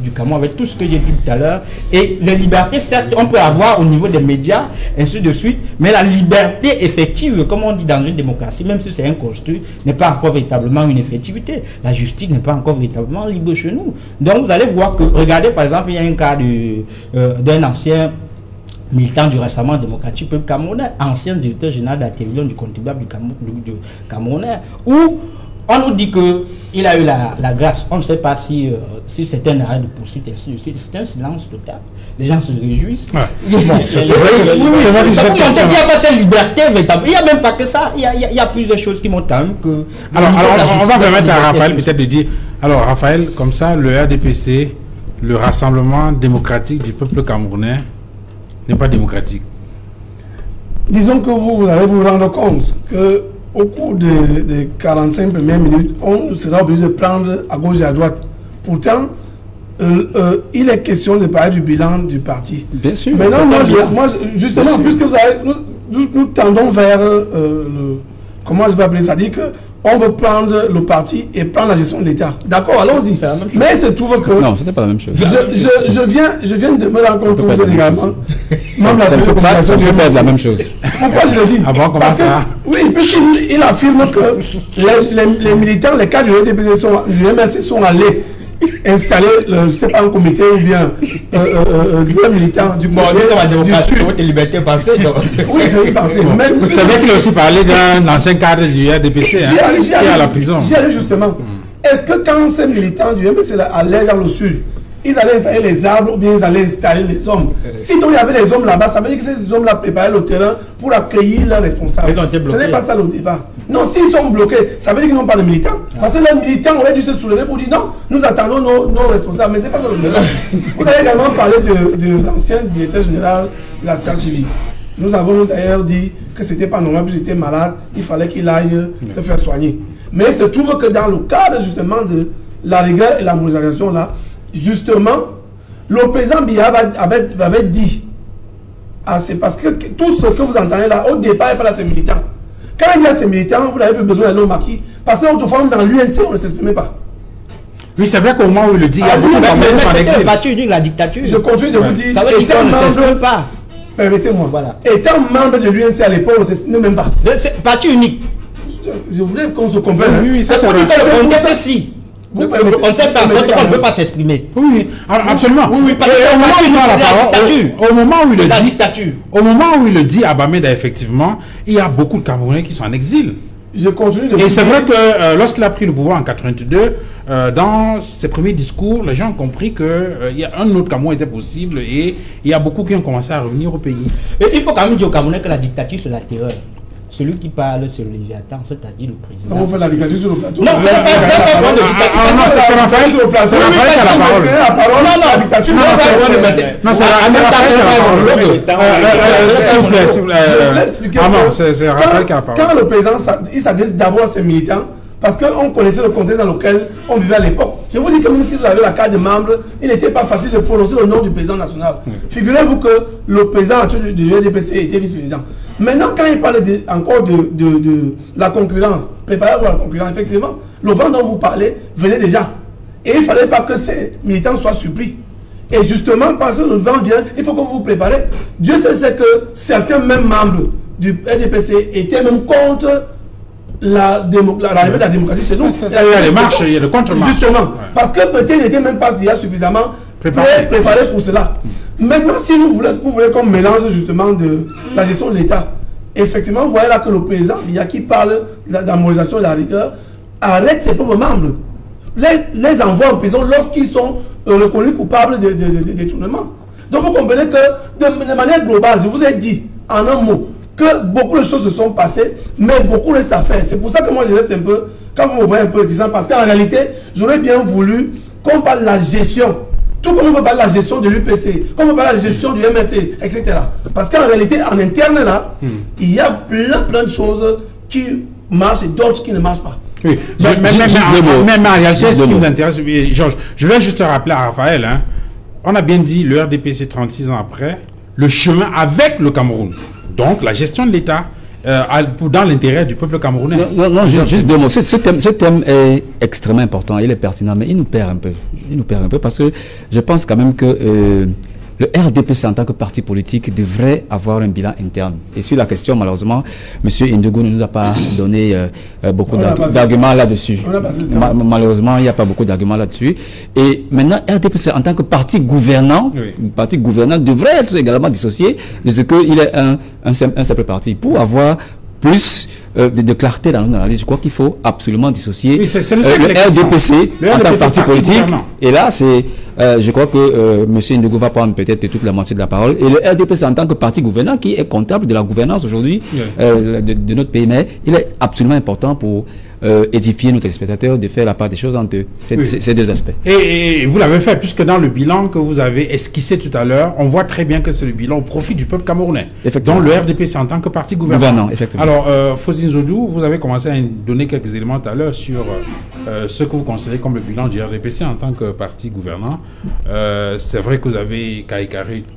du Cameroun, avec tout ce que j'ai dit tout à l'heure. Et les libertés, certes, on peut avoir au niveau des médias, ainsi de suite, mais la liberté effective, comme on dit dans une démocratie, même si c'est un construit, n'est pas encore véritablement une effectivité. La justice n'est pas encore véritablement libre chez nous. Donc vous allez voir que, regardez par exemple, il y a un cas d'un ancien militant du Rassemblement démocratique peuple camerounais, ancien directeur général de la télévision du contribuable du Camerounais, où on nous dit qu'il a eu la grâce. On ne sait pas si c'est un arrêt de poursuite, ainsi de suite. C'est un silence total. Les gens se réjouissent. Ouais. Bon, c'est vrai. Il n'y a pas cette liberté. Il n'y a même pas que ça. Il y a plusieurs choses qui montrent quand même que... Alors on va permettre à Raphaël peut-être de dire... Alors Raphaël, comme ça, le RDPC, le Rassemblement démocratique du peuple camerounais, n'est pas démocratique. Disons que vous allez vous rendre compte que au cours des 45 premières minutes, on sera obligé de prendre à gauche et à droite. Pourtant, il est question de parler du bilan du parti. Bien sûr. Maintenant, moi, justement, bien puisque nous tendons vers comment je vais appeler ça, dire que on veut prendre le parti et prendre la gestion de l'État. D'accord, allons-y. Mais il se trouve que... Non, ce n'est pas la même chose. Je viens de me rendre compte que vous êtes également... Ça ne peut pas être la même chose. Pourquoi je le dis? Ah bon, comment ça? Oui, puisqu'il affirme que les militants, les cadres du MRC sont allés installer, je ne sais pas, un comité ou bien des militants du côté du Sud. Et liberté passée, oui, c'est passé. C'est vrai qu'il a aussi parlé d'un ancien cadre du RDPC qui est à la prison. J'y allais justement. Est-ce que quand ces militants du MRC allaient dans le Sud, ils allaient installer les arbres ou bien ils allaient installer les hommes? Sinon, il y avait des hommes là-bas, ça veut dire que ces hommes-là préparaient le terrain pour accueillir leurs responsables. Ce n'est pas ça le débat. Non, s'ils sont bloqués, ça veut dire qu'ils n'ont pas de militants. Parce que les militants auraient dû se soulever pour dire non, nous attendons nos responsables. Mais ce n'est pas ça le débat. Vous avez également parlé de l'ancien directeur général de la CRTV. Nous avons d'ailleurs dit que ce n'était pas normal, puisqu'il était malade, il fallait qu'il aille se faire soigner. Mais il se trouve que dans le cadre justement de la rigueur et la modernisation là, justement, le président Biya avait dit, c'est parce que tout ce que vous entendez là, au départ, il n'y a pas ces militants. Quand il y a ces militants, vous n'avez plus besoin de l'homme maquis, parce que autrefois, dans l'UNC, on ne s'exprimait pas. Oui, c'est vrai qu'au moment où il le dit, il y a beaucoup de Camerounais qui sont en exil. Le parti unique, la dictature. Je continue de vous dire, ça veut dire qu'on ne s'exprime pas. Permettez-moi. Voilà. Étant membre de l'UNC à l'époque, on ne s'exprime même pas. Parti unique. Je voulais qu'on se comprenne. Oui, ça c'est vrai. On dit que si. On sait faire en sorte qu'on ne peut pas s'exprimer. Oui, absolument. Oui, parce que au moment où il le dit, au moment où il le dit, Abameda, effectivement, il y a beaucoup de Camerounais qui sont en exil. Je continue de Et c'est vrai que lorsqu'il a pris le pouvoir en 82, dans ses premiers discours, les gens ont compris qu'il y a un autre Cameroun était possible et il y a beaucoup qui ont commencé à revenir au pays. Et il faut quand même dire aux Camerounais que la dictature, c'est la terreur. Celui qui parle, c'est le Léviathan, c'est-à-dire le président. On fait la dictature sur le plateau. Non, c'est pas de dictature. Non, c'est Raphaël sur le plateau. C'est Raphaël qui a la parole. Non, la dictature. Non, c'est Raphaël qui a la parole. S'il vous plaît, s'il vous plaît. Je voulais expliquer. Ah non, c'est Raphaël qui a la parole. Quand le président, il s'adresse d'abord à ses militants, parce qu'on connaissait le contexte dans lequel on vivait à l'époque. Je vous dis que même si vous avez la carte de membre, il n'était pas facile de prononcer le nom du président national. Figurez-vous que le président actuel du RDPC était vice-président. Maintenant, quand il parle encore de la concurrence, préparez-vous à la concurrence, effectivement, le vent dont vous parlez venait déjà. Et il ne fallait pas que ces militants soient surpris. Et justement, parce que le vent vient, il faut que vous vous préparez. Dieu sait que certains même membres du RDPC étaient même contre l'arrivée de la démocratie chez nous. Il y a des marches, il y a des contre-marches. Justement, parce que peut-être n'était même pas suffisamment préparé pour cela. Maintenant, si vous voulez qu'on mélange justement de la gestion de l'État, effectivement, vous voyez là que le président, il y a qui parle de la modernisation de la rigueur, arrête ses propres membres, les envoie en prison lorsqu'ils sont reconnus coupables de détournement. Donc vous comprenez que de manière globale, je vous ai dit en un mot, que beaucoup de choses se sont passées, mais beaucoup reste à faire. C'est pour ça que moi je reste un peu, quand vous me voyez un peu réticent, parce qu'en réalité, j'aurais bien voulu qu'on parle de la gestion. Tout comme on peut parler de la gestion de l'UPC, comme on peut parler de la gestion du MSC, etc. Parce qu'en réalité, en interne là, il y a plein de choses qui marchent et d'autres qui ne marchent pas. Oui, mais en réalité, ce qui nous intéresse, Georges, je vais juste rappeler à Raphaël, hein, on a bien dit le RDPC 36 ans après, le chemin avec le Cameroun. Donc, la gestion de l'État dans l'intérêt du peuple camerounais. Non, juste deux mots. Ce thème est extrêmement important, il est pertinent, mais il nous perd un peu. Il nous perd un peu parce que je pense quand même que le RDPC en tant que parti politique devrait avoir un bilan interne. Et sur la question, malheureusement, M. Ndougou ne nous a pas donné beaucoup d'arguments là-dessus. Malheureusement, il n'y a pas beaucoup d'arguments là-dessus. Et maintenant, RDPC en tant que parti gouvernant, devrait être également dissocié de ce qu'il est un simple parti pour avoir plus de clarté dans l'analyse. Je crois qu'il faut absolument dissocier le RDPC en tant que parti politique. Et là, je crois que M. Ndougou va prendre peut-être toute la moitié de la parole. Et le RDPC en tant que parti gouvernant qui est comptable de la gouvernance aujourd'hui de notre pays. Mais il est absolument important pour édifier nos téléspectateurs de faire la part des choses entre ces deux aspects. Et vous l'avez fait, puisque dans le bilan que vous avez esquissé tout à l'heure, on voit très bien que c'est le bilan au profit du peuple camerounais. Dont le RDPC en tant que parti gouvernant. Effectivement. Alors, Fosine Zodou, vous avez commencé à donner quelques éléments tout à l'heure sur ce que vous considérez comme le bilan du RDPC en tant que parti gouvernant. C'est vrai que vous avez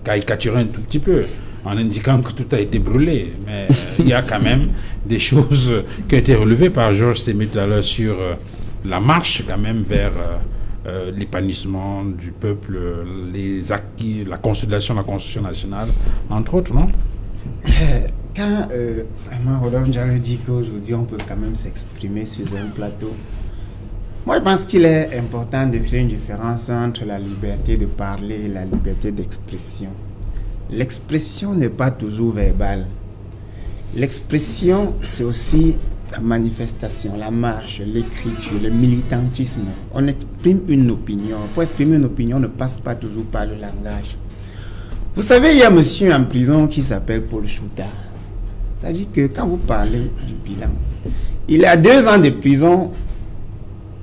caricaturé un tout petit peu en indiquant que tout a été brûlé, mais il y a quand même des choses qui ont été relevées par Georges Sémé tout à l'heure sur la marche quand même vers l'épanouissement du peuple, les acquis, la consolidation de la Constitution nationale, entre autres, non? Quand Rodolphe Diallo dit qu'aujourd'hui on peut quand même s'exprimer sur un plateau, moi je pense qu'il est important de faire une différence entre la liberté de parler et la liberté d'expression. L'expression n'est pas toujours verbale. L'expression, c'est aussi la manifestation, la marche, l'écriture, le militantisme. On exprime une opinion. Pour exprimer une opinion, on ne passe pas toujours par le langage. Vous savez, il y a un monsieur en prison qui s'appelle Paul Chouta. C'est-à-dire que quand vous parlez du bilan, il a 2 ans de prison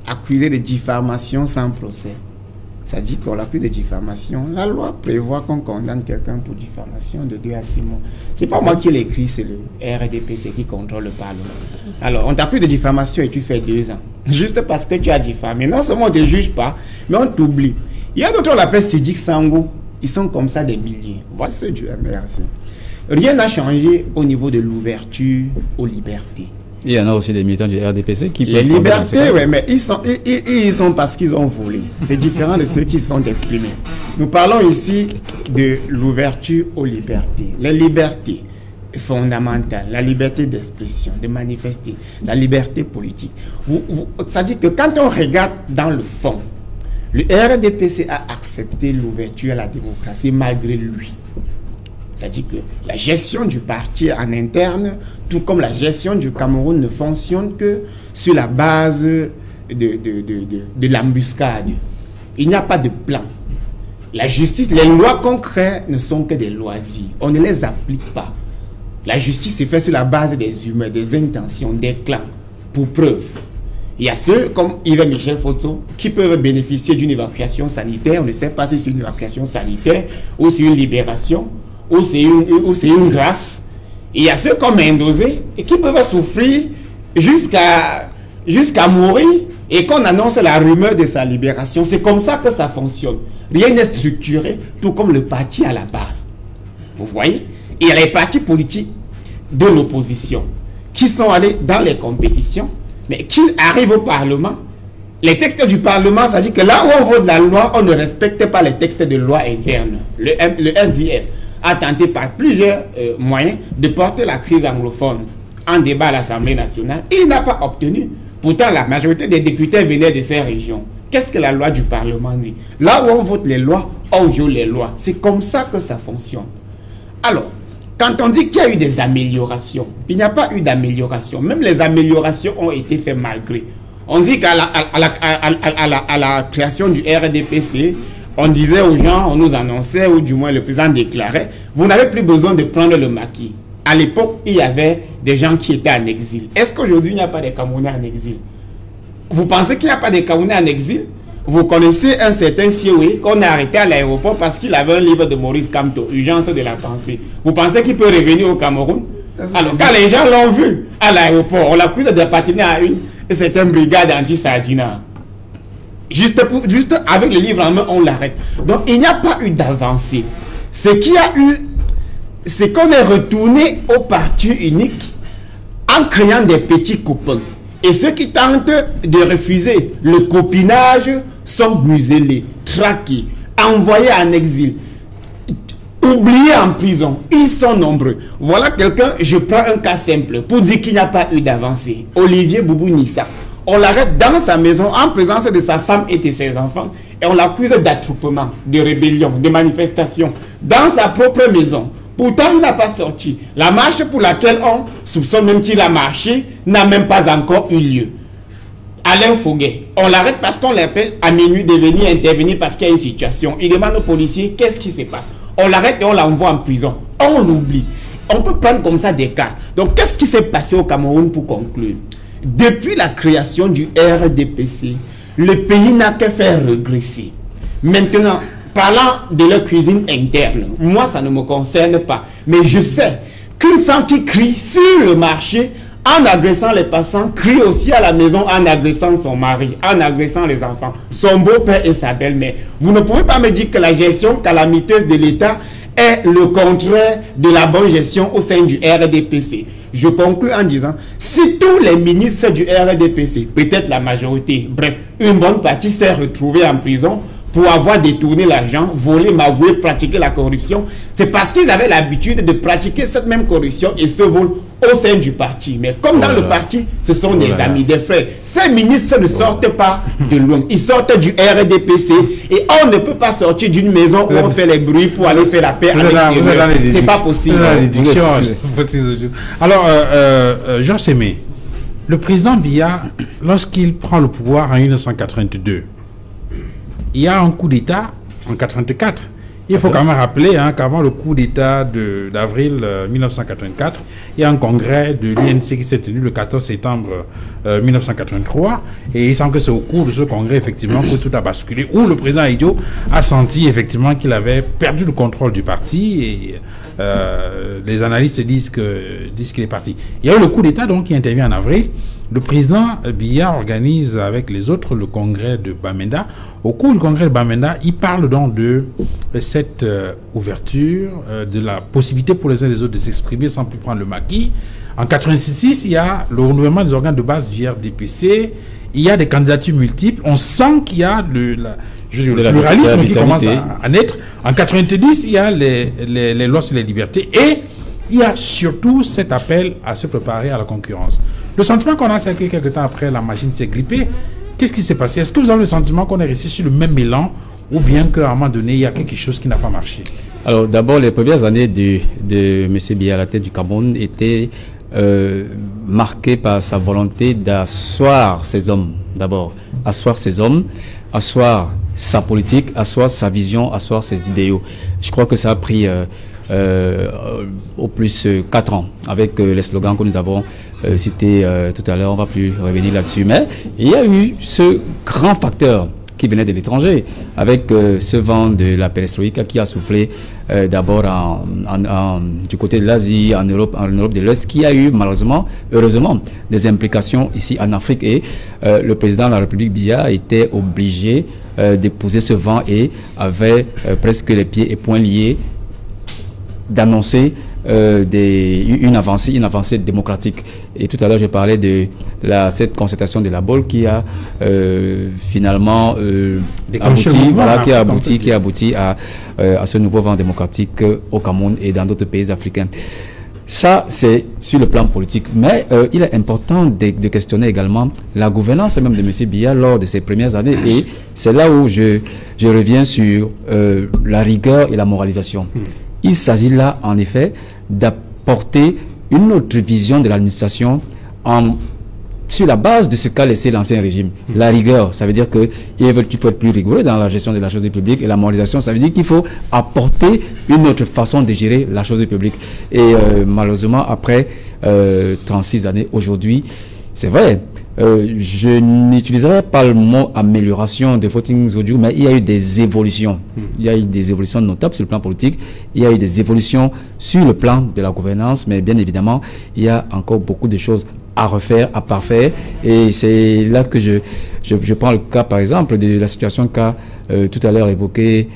accusé de diffamation sans procès. C'est-à-dire qu'on l'accuse de diffamation. La loi prévoit qu'on condamne quelqu'un pour diffamation de 2 à 6 mois. C'est pas moi qui l'ai écrit, c'est le RDPC qui contrôle le Parlement. Alors, on t'accuse de diffamation et tu fais 2 ans. Juste parce que tu as diffamé. Non seulement on ne te juge pas, mais on t'oublie. Il y a d'autres, on l'appelle Siddiq Sango. Ils sont comme ça des milliers. Voilà ceux du MRC. Rien n'a changé au niveau de l'ouverture aux libertés. Il y en a aussi des militants du RDPC qui les libertés, oui, mais ils sont parce qu'ils ont volé. C'est différent de ceux qui sont exprimés. Nous parlons ici de l'ouverture aux libertés. Les libertés fondamentales, la liberté d'expression, de manifester, la liberté politique. C'est-à-dire que quand on regarde dans le fond, le RDPC a accepté l'ouverture à la démocratie malgré lui. C'est-à-dire que la gestion du parti en interne, tout comme la gestion du Cameroun, ne fonctionne que sur la base de l'embuscade. Il n'y a pas de plan. La justice, les lois qu'on crée ne sont que des loisirs. On ne les applique pas. La justice se fait sur la base des humains, des intentions, des clans, pour preuve. Il y a ceux comme Yves Michel Foto qui peuvent bénéficier d'une évacuation sanitaire. On ne sait pas si c'est une évacuation sanitaire ou c'est une libération. Ou c'est une grâce. Il y a ceux comme Endosé et qui peuvent souffrir jusqu'à mourir et qu'on annonce la rumeur de sa libération. C'est comme ça que ça fonctionne. Rien n'est structuré, tout comme le parti à la base. Vous voyez? Il y a les partis politiques de l'opposition qui sont allés dans les compétitions, mais qui arrivent au Parlement. Les textes du Parlement, ça dit que là où on vote la loi, on ne respecte pas les textes de loi interne. Le SDF a tenté par plusieurs moyens de porter la crise anglophone en débat à l'Assemblée nationale. Il n'a pas obtenu. Pourtant, la majorité des députés venaient de ces régions. Qu'est-ce que la loi du Parlement dit? Là où on vote les lois, on viole les lois. C'est comme ça que ça fonctionne. Alors, quand on dit qu'il y a eu des améliorations, il n'y a pas eu d'amélioration. Même les améliorations ont été faites malgré. On dit qu'à la création du RDPC, on disait aux gens, on nous annonçait, ou du moins le président déclarait, vous n'avez plus besoin de prendre le maquis. À l'époque, il y avait des gens qui étaient en exil. Est-ce qu'aujourd'hui, il n'y a pas de Camerounais en exil? Vous pensez qu'il n'y a pas de Camerounais en exil? Vous connaissez un certain Sioué qu'on a arrêté à l'aéroport parce qu'il avait un livre de Maurice Kamto, Urgence de la pensée. Vous pensez qu'il peut revenir au Cameroun? Alors, quand les gens l'ont vu à l'aéroport, on l'accuse d'appartenir à une certaine brigade anti-Sardina. Juste avec le livre en main, on l'arrête. Donc, il n'y a pas eu d'avancée. Ce qu'il y a eu, c'est qu'on est retourné au parti unique en créant des petits copains. Et ceux qui tentent de refuser le copinage sont muselés, traqués, envoyés en exil. oubliés en prison. Ils sont nombreux. Voilà quelqu'un, je prends un cas simple pour dire qu'il n'y a pas eu d'avancée. Olivier Boubou Nissa. On l'arrête dans sa maison en présence de sa femme et de ses enfants et on l'accuse d'attroupement, de rébellion, de manifestation dans sa propre maison. Pourtant, il n'a pas sorti. La marche pour laquelle on soupçonne même qu'il a marché n'a même pas encore eu lieu. Alain Fouguet, on l'arrête parce qu'on l'appelle à minuit de venir intervenir parce qu'il y a une situation. Il demande aux policiers qu'est-ce qui se passe. On l'arrête et on l'envoie en prison. On l'oublie. On peut prendre comme ça des cas. Donc, qu'est-ce qui s'est passé au Cameroun pour conclure? Depuis la création du RDPC, le pays n'a que faire régresser. Maintenant, parlant de leur cuisine interne, moi ça ne me concerne pas. Mais je sais qu'une femme qui crie sur le marché en agressant les passants, crie aussi à la maison en agressant son mari, en agressant les enfants, son beau-père et sa belle-mère. Vous ne pouvez pas me dire que la gestion calamiteuse de l'État est le contraire de la bonne gestion au sein du RDPC. Je conclue en disant, si tous les ministres du RDPC, peut-être la majorité, bref, une bonne partie s'est retrouvée en prison pour avoir détourné l'argent, volé, magoué, pratiqué la corruption, c'est parce qu'ils avaient l'habitude de pratiquer cette même corruption et ce vol au sein du parti. Mais comme dans le parti, ce sont des amis, des frères. Ces ministres ne sortent pas de loin. Ils sortent du RDPC et on ne peut pas sortir d'une maison où on fait les bruits pour aller faire la paix à l'extérieur. C'est pas possible. Alors, Georges Sémé, le président Biya, lorsqu'il prend le pouvoir en 1982, il y a un coup d'État en 1984. Il faut quand même rappeler qu'avant le coup d'État d'avril 1984, il y a un congrès de l'UNC qui s'est tenu le 14 septembre 1983. Et il semble que c'est au cours de ce congrès, effectivement, que tout a basculé, où le président Idio a senti, effectivement, qu'il avait perdu le contrôle du parti. Et les analystes disent qu'il est parti. Il y a eu le coup d'État, donc, qui intervient en avril. Le président Biya organise avec les autres le congrès de Bamenda. Au cours du congrès de Bamenda, il parle donc de cette ouverture, de la possibilité pour les uns et les autres de s'exprimer sans plus prendre le maquis. En 1986, il y a le renouvellement des organes de base du RDPC. Il y a des candidatures multiples. On sent qu'il y a le pluralisme qui commence à naître. En 1990, il y a les lois sur les libertés. Et il y a surtout cet appel à se préparer à la concurrence. Le sentiment qu'on a, c'est que quelques temps après, la machine s'est grippée. Qu'est-ce qui s'est passé? Est-ce que vous avez le sentiment qu'on est resté sur le même élan ou bien qu'à un moment donné, il y a quelque chose qui n'a pas marché? Alors d'abord, les premières années de M. Biya à la tête du Cameroun étaient marquées par sa volonté d'asseoir ses hommes. D'abord, asseoir ses hommes, asseoir sa politique, asseoir sa vision, asseoir ses idéaux. Je crois que ça a pris au plus 4 ans avec les slogans que nous avons cités tout à l'heure. On ne va plus revenir là-dessus, mais il y a eu ce grand facteur qui venait de l'étranger avec ce vent de la perestroïka qui a soufflé d'abord du côté de l'Asie, en Europe de l'Ouest, qui a eu malheureusement, heureusement, des implications ici en Afrique. Et le président de la République Biya était obligé d'épouser ce vent et avait presque les pieds et poings liés d'annoncer une avancée démocratique. Et tout à l'heure, je parlais de cette concertation de la BOL qui a finalement abouti à ce nouveau vent démocratique au Cameroun et dans d'autres pays africains. Ça, c'est sur le plan politique. Mais il est important de questionner également la gouvernance même de M. Biya lors de ses premières années. Et c'est là où je reviens sur la rigueur et la moralisation. Il s'agit là, en effet, d'apporter une autre vision de l'administration sur la base de ce qu'a laissé l'ancien régime. La rigueur, ça veut dire qu'il faut être plus rigoureux dans la gestion de la chose publique, et la moralisation, ça veut dire qu'il faut apporter une autre façon de gérer la chose publique. Et malheureusement, après 36 années, aujourd'hui, c'est vrai, je n'utiliserai pas le mot amélioration des votings audio, mais il y a eu des évolutions. Il y a eu des évolutions notables sur le plan politique. Il y a eu des évolutions sur le plan de la gouvernance, mais bien évidemment, il y a encore beaucoup de choses à refaire, à parfaire. Et c'est là que je prends le cas, par exemple, de la situation qu'a tout à l'heure évoqué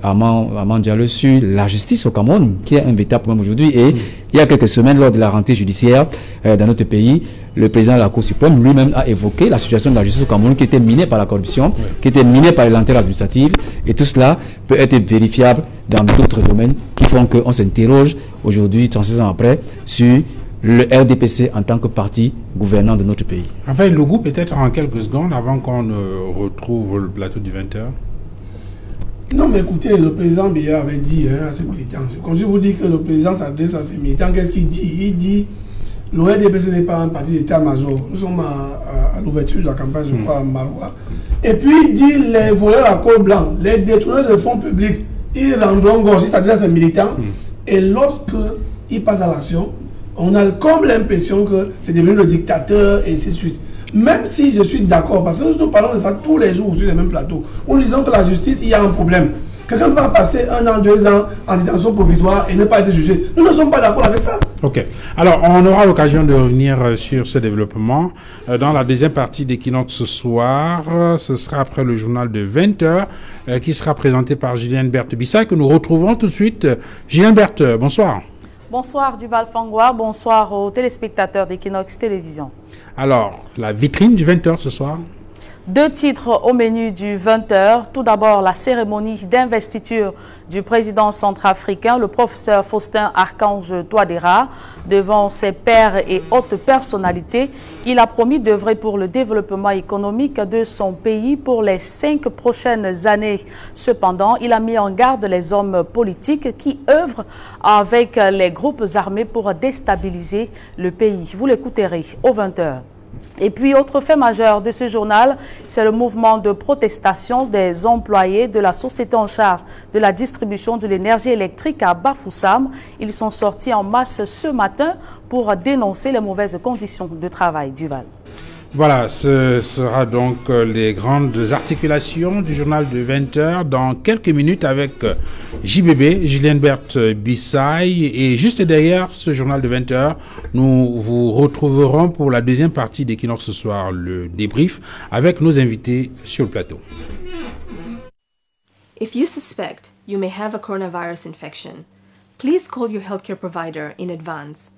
Armand Diallo sur la justice au Cameroun, qui est un véritable problème aujourd'hui. Et il y a quelques semaines, lors de la rentrée judiciaire dans notre pays, le président de la Cour suprême lui-même a évoqué la situation de la justice au Cameroun qui était minée par la corruption, qui était minée par les lenteurs administratives. Et tout cela peut être vérifiable dans d'autres domaines qui font qu'on s'interroge aujourd'hui, 36 ans après, sur le RDPC en tant que parti gouvernant de notre pays. Enfin, le goût peut-être en quelques secondes avant qu'on ne retrouve le plateau du 20h. Non, mais écoutez, le président Biya avait dit à ses militants, quand je vous dis que le président s'adresse à ses militants, qu'est-ce qu'il dit? Il dit, le RDPC n'est pas un parti d'état-major. Nous sommes à l'ouverture de la campagne, je crois, à Maroua. Et puis il dit, les voleurs à col blanc, les détourneurs de fonds publics, ils rendront gorge, il s'adresse à ses militants. Et lorsqu'il passe à l'action, on a comme l'impression que c'est devenu le dictateur et ainsi de suite. Même si je suis d'accord, parce que nous parlons de ça tous les jours sur les mêmes plateaux, où nous disons que la justice, il y a un problème. Quelqu'un va passer 1 an, 2 ans en détention provisoire et ne pas être jugé. Nous ne sommes pas d'accord avec ça. Ok. Alors, on aura l'occasion de revenir sur ce développement dans la deuxième partie d'Equinox ce soir. Ce sera après le journal de 20h qui sera présenté par Julien Berthe Bissay, que nous retrouvons tout de suite. Julien Berthe, bonsoir. Bonsoir Duval Fangois, bonsoir aux téléspectateurs d'Equinox Télévision. Alors, la vitrine du 20h ce soir. 2 titres au menu du 20h. Tout d'abord, la cérémonie d'investiture du président centrafricain, le professeur Faustin Archange Touadéra, devant ses pairs et hautes personnalités. Il a promis d'œuvrer pour le développement économique de son pays pour les 5 prochaines années. Cependant, il a mis en garde les hommes politiques qui œuvrent avec les groupes armés pour déstabiliser le pays. Vous l'écouterez au 20h. Et puis, autre fait majeur de ce journal, c'est le mouvement de protestation des employés de la société en charge de la distribution de l'énergie électrique à Bafoussam. Ils sont sortis en masse ce matin pour dénoncer les mauvaises conditions de travail du Val. Voilà, ce sera donc les grandes articulations du journal de 20h dans quelques minutes avec JBB, Julien Berthe Bissay. Et juste derrière ce journal de 20h, nous vous retrouverons pour la deuxième partie d'Equinox ce soir, le débrief, avec nos invités sur le plateau. If you suspect you may have a coronavirus infection, please call your healthcare provider in advance